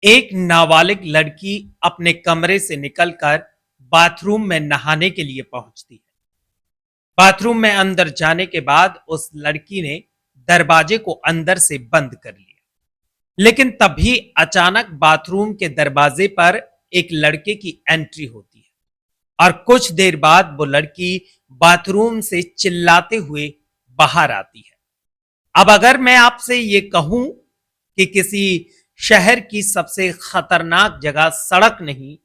एक नाबालिग लड़की अपने कमरे से निकलकर बाथरूम में नहाने के लिए पहुंचती है। बाथरूम में अंदर जाने के बाद उस लड़की ने दरवाजे को अंदर से बंद कर लिया, लेकिन तभी अचानक बाथरूम के दरवाजे पर एक लड़के की एंट्री होती है और कुछ देर बाद वो लड़की बाथरूम से चिल्लाते हुए बाहर आती है। अब अगर मैं आपसे ये कहूं कि किसी शहर की सबसे खतरनाक जगह सड़क नहीं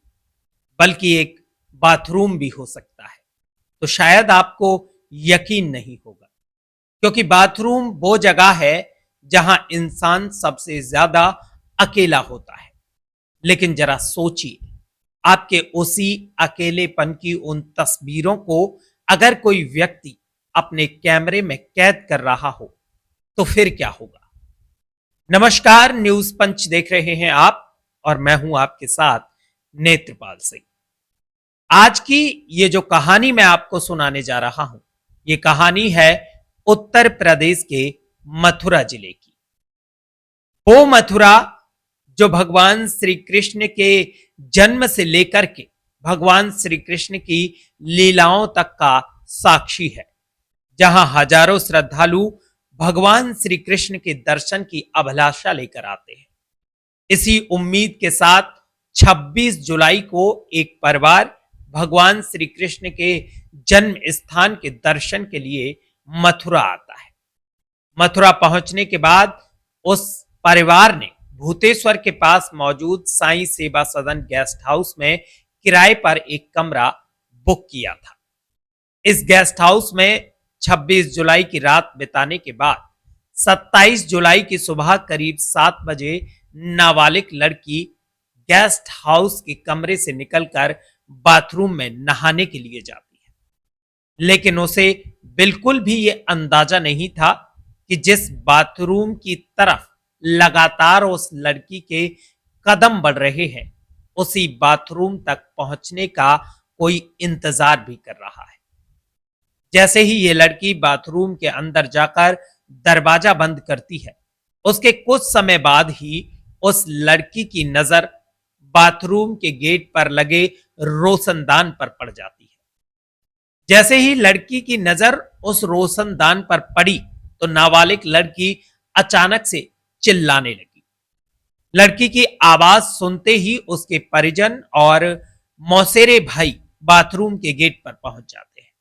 बल्कि एक बाथरूम भी हो सकता है, तो शायद आपको यकीन नहीं होगा, क्योंकि बाथरूम वो जगह है जहां इंसान सबसे ज्यादा अकेला होता है। लेकिन जरा सोचिए, आपके उसी अकेलेपन की उन तस्वीरों को अगर कोई व्यक्ति अपने कैमरे में कैद कर रहा हो तो फिर क्या होगा। नमस्कार, न्यूज पंच देख रहे हैं आप और मैं हूं आपके साथ नेत्रपाल सिंह। आज की ये जो कहानी मैं आपको सुनाने जा रहा हूं, ये कहानी है उत्तर प्रदेश के मथुरा जिले की। वो मथुरा जो भगवान श्री कृष्ण के जन्म से लेकर के भगवान श्री कृष्ण की लीलाओं तक का साक्षी है, जहां हजारों श्रद्धालु भगवान श्री कृष्ण के दर्शन की अभिलाषा लेकर आते हैं। इसी उम्मीद के साथ 26 जुलाई को एक परिवार भगवान श्री कृष्ण के जन्म स्थान के दर्शन के लिए मथुरा आता है। मथुरा पहुंचने के बाद उस परिवार ने भूतेश्वर के पास मौजूद साईं सेवा सदन गेस्ट हाउस में किराए पर एक कमरा बुक किया था। इस गेस्ट हाउस में 26 जुलाई की रात बिताने के बाद 27 जुलाई की सुबह करीब 7 बजे नाबालिग लड़की गेस्ट हाउस के कमरे से निकलकर बाथरूम में नहाने के लिए जाती है, लेकिन उसे बिल्कुल भी ये अंदाजा नहीं था कि जिस बाथरूम की तरफ लगातार उस लड़की के कदम बढ़ रहे हैं, उसी बाथरूम तक पहुंचने का कोई इंतजार भी कर रहा है। जैसे ही ये लड़की बाथरूम के अंदर जाकर दरवाजा बंद करती है, उसके कुछ समय बाद ही उस लड़की की नजर बाथरूम के गेट पर लगे रोशनदान पर पड़ जाती है। जैसे ही लड़की की नजर उस रोशनदान पर पड़ी तो नाबालिग लड़की अचानक से चिल्लाने लगी। लड़की की आवाज सुनते ही उसके परिजन और मौसेरे भाई बाथरूम के गेट पर पहुंच जाते हैं।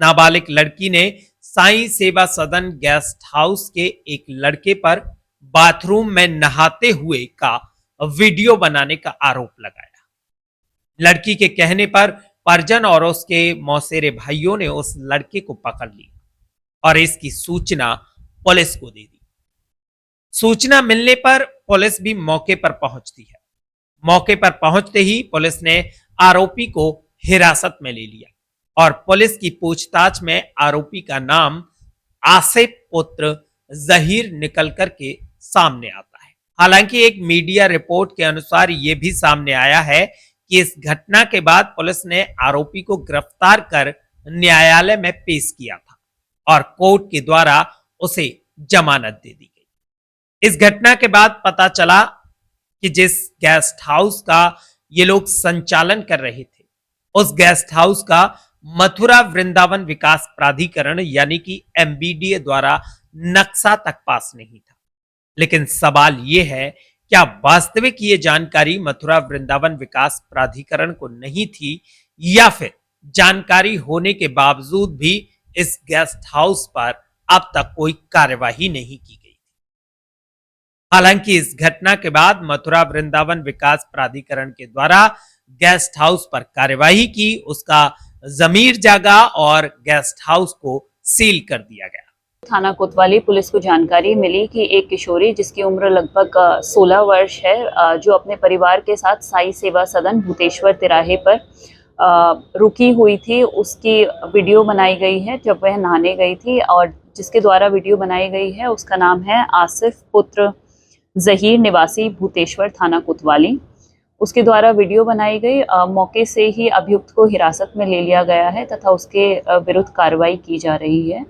नाबालिग लड़की ने साईं सेवा सदन गेस्ट हाउस के एक लड़के पर बाथरूम में नहाते हुए का वीडियो बनाने का आरोप लगाया। लड़की के कहने पर परिजन और उसके मौसेरे भाइयों ने उस लड़के को पकड़ लिया और इसकी सूचना पुलिस को दे दी। सूचना मिलने पर पुलिस भी मौके पर पहुंचती है। मौके पर पहुंचते ही पुलिस ने आरोपी को हिरासत में ले लिया और पुलिस की पूछताछ में आरोपी का नाम आसिफ पुत्र जहीर निकल कर के सामने आता है। हालांकि एक मीडिया रिपोर्ट के अनुसार यह भी सामने आया है कि इस घटना के बाद पुलिस ने आरोपी को गिरफ्तार कर न्यायालय में पेश किया था और कोर्ट के द्वारा उसे जमानत दे दी गई। इस घटना के बाद पता चला कि जिस गेस्ट हाउस का ये लोग संचालन कर रहे थे, उस गेस्ट हाउस का मथुरा वृंदावन विकास प्राधिकरण यानी कि एमबीडीए द्वारा नक्शा तक पास नहीं था। लेकिन सवाल यह है, क्या वास्तविक ये जानकारी मथुरा वृंदावन विकास प्राधिकरण को नहीं थी या फिर जानकारी होने के बावजूद भी इस गेस्ट हाउस पर अब तक कोई कार्यवाही नहीं की गई थी। हालांकि इस घटना के बाद मथुरा वृंदावन विकास प्राधिकरण के द्वारा गेस्ट हाउस पर कार्यवाही की, उसका जमीर जागा और गेस्ट हाउस को सील कर दिया गया। थाना कोतवाली पुलिस को जानकारी मिली कि एक किशोरी जिसकी उम्र लगभग 16 वर्ष है, जो अपने परिवार के साथ साईं सेवा सदन भूतेश्वर तिराहे पर रुकी हुई थी, उसकी वीडियो बनाई गई है जब वह नहाने गई थी। और जिसके द्वारा वीडियो बनाई गई है उसका नाम है आसिफ पुत्र जहीर, निवासी भूतेश्वर, थाना कोतवाली। उसके द्वारा वीडियो बनाई गई। मौके से ही अभियुक्त को हिरासत में ले लिया गया है तथा उसके विरुद्ध कार्रवाई की जा रही है।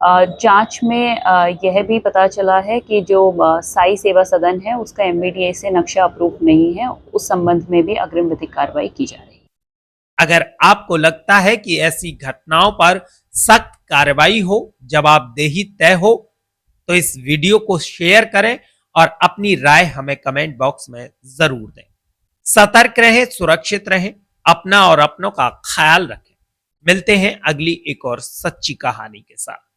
जांच में यह भी पता चला है कि जो साई सेवा सदन है उसका एमवीडीए से नक्शा अप्रूव नहीं है, उस संबंध में भी अग्रिम विधिक कार्रवाई की जा रही है। अगर आपको लगता है कि ऐसी घटनाओं पर सख्त कार्रवाई हो, जवाबदेही तय हो, तो इस वीडियो को शेयर करें और अपनी राय हमें कमेंट बॉक्स में जरूर दें। सतर्क रहें, सुरक्षित रहें, अपना और अपनों का ख्याल रखें। मिलते हैं अगली एक और सच्ची कहानी के साथ।